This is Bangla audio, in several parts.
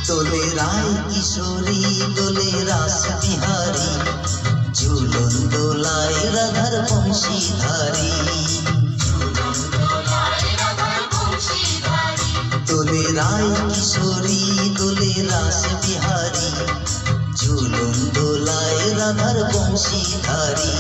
দোলে রায় কিশোরী দোলে রাস বিহারী, ঝুলন দোলায় রাধার বংশীধারী। দোলে রায় কিশোরী দোলে রাস বিহারী, ঝুলন দোলায় রাধার বংশীধারী।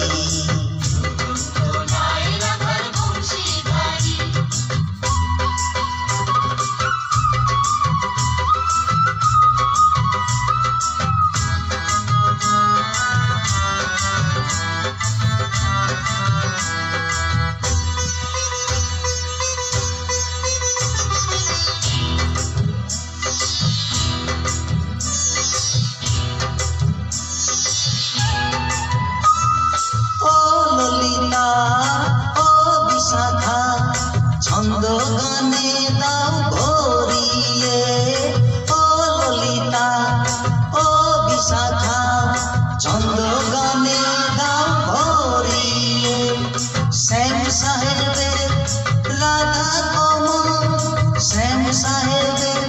ছন্দ গানে দাও ভরিয়ে, ও ললিতা ও বিশাখা, ছন্দ গানে দাও ভরিয়ে। শ্যাম সাহেবের রাধা কমল, শ্যাম সাহেবের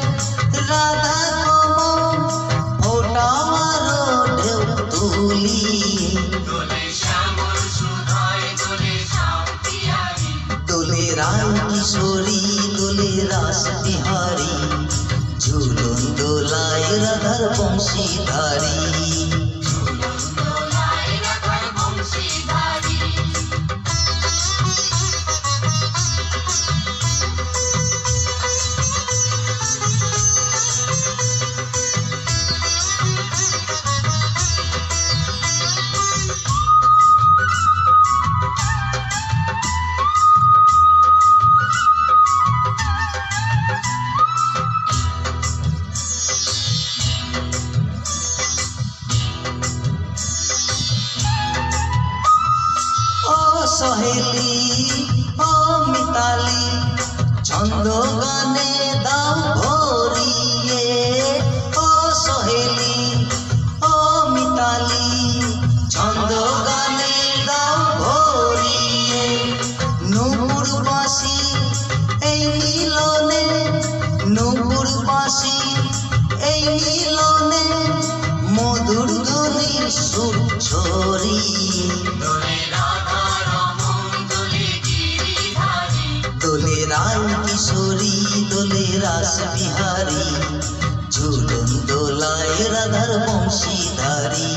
রাধা কমল, ফোঁটা মারো ঢেউ তুলিয়ে। দোলে রায় কিশোরী দোলে রাস বিহারী, ঝুলন দোলায় রাধার বংশীধারী। সহেলি ও মিতালি, ছন্দ গানে দাও ভরিয়ে, ও সহেলি ও মিতালি, ছন্দ গানে দাও ভরিয়ে। নূপুর বাঁশি এই মিলনে, নূপুর বাঁশি এই মিলনে, মধুর ধ্বনির সুর ছড়িয়ে। দোলে রায় কিশোরী দোলে রাস বিহারী, ঝুলন দোলায় রাধার বংশীধারী।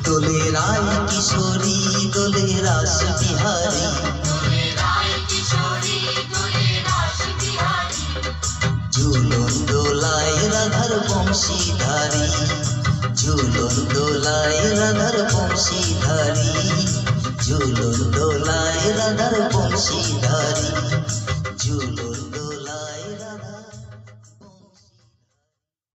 দোলে রায় কিশোরী দোলে রাস বিহারী, ঝুলন দোলায় রাধার বংশীধারী। ঝুলন দোলায় রাধার বংশীধারী, ঝুলন দোলায় রাধার বংশীধারী।